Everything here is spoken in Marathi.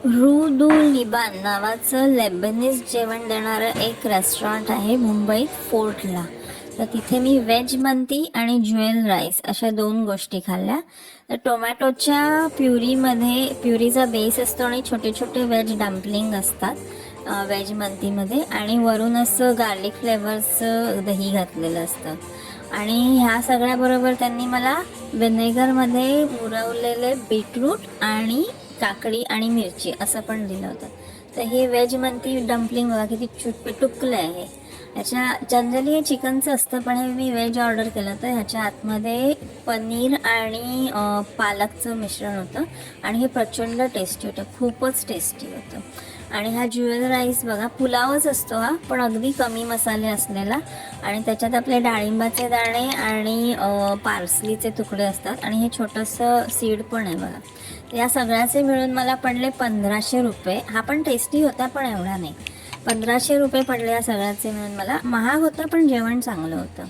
रूदू लिबान नावाचं लेबनीज जेवण देणारं एक रेस्टॉरंट आहे मुंबईत फोर्टला. तर तिथे मी व्हेज मंती आणि ज्वेल राईस अशा 2 गोष्टी खाल्ल्या. तर टोमॅटोच्या प्युरीचा बेस असतो आणि छोटे छोटे व्हेज डम्पलिंग असतात व्हेज मंतीमध्ये, आणि वरून असं गार्लिक फ्लेवर्सचं दही घातलेलं असतं. आणि ह्या सगळ्याबरोबर त्यांनी मला व्हिनेगरमध्ये मुरवलेले बीटरूट आणि काकडी आणि मिरची असं पण दिलं होतं. तर हे व्हेज मंती डम्पलिंग बघा किती पिटुकलं आहे. ह्याच्या जनरली हे चिकनचं असतं, पण हे मी व्हेज ऑर्डर केलं तर ह्याच्या आतमध्ये पनीर आणि पालकचं मिश्रण होतं आणि हे प्रचंड टेस्टी होतं, खूपच टेस्टी होतं. आणि हा ज्युएल राईस बघा पुलावच असतो हा, पण अगदी कमी मसाले असलेला, आणि त्याच्यात आपले डाळिंबाचे दाणे आणि पार्सलीचे तुकडे असतात आणि हे छोटंसं सीड पण आहे बघा. या सगळ्याचे मिळून मला पडले 1500 रुपये. हा पण टेस्टी होता पण एवढा नाही. 1500 रुपये पडले या सगळ्याचे मिळून मला. महाग होतं पण जेवण चांगलं होतं.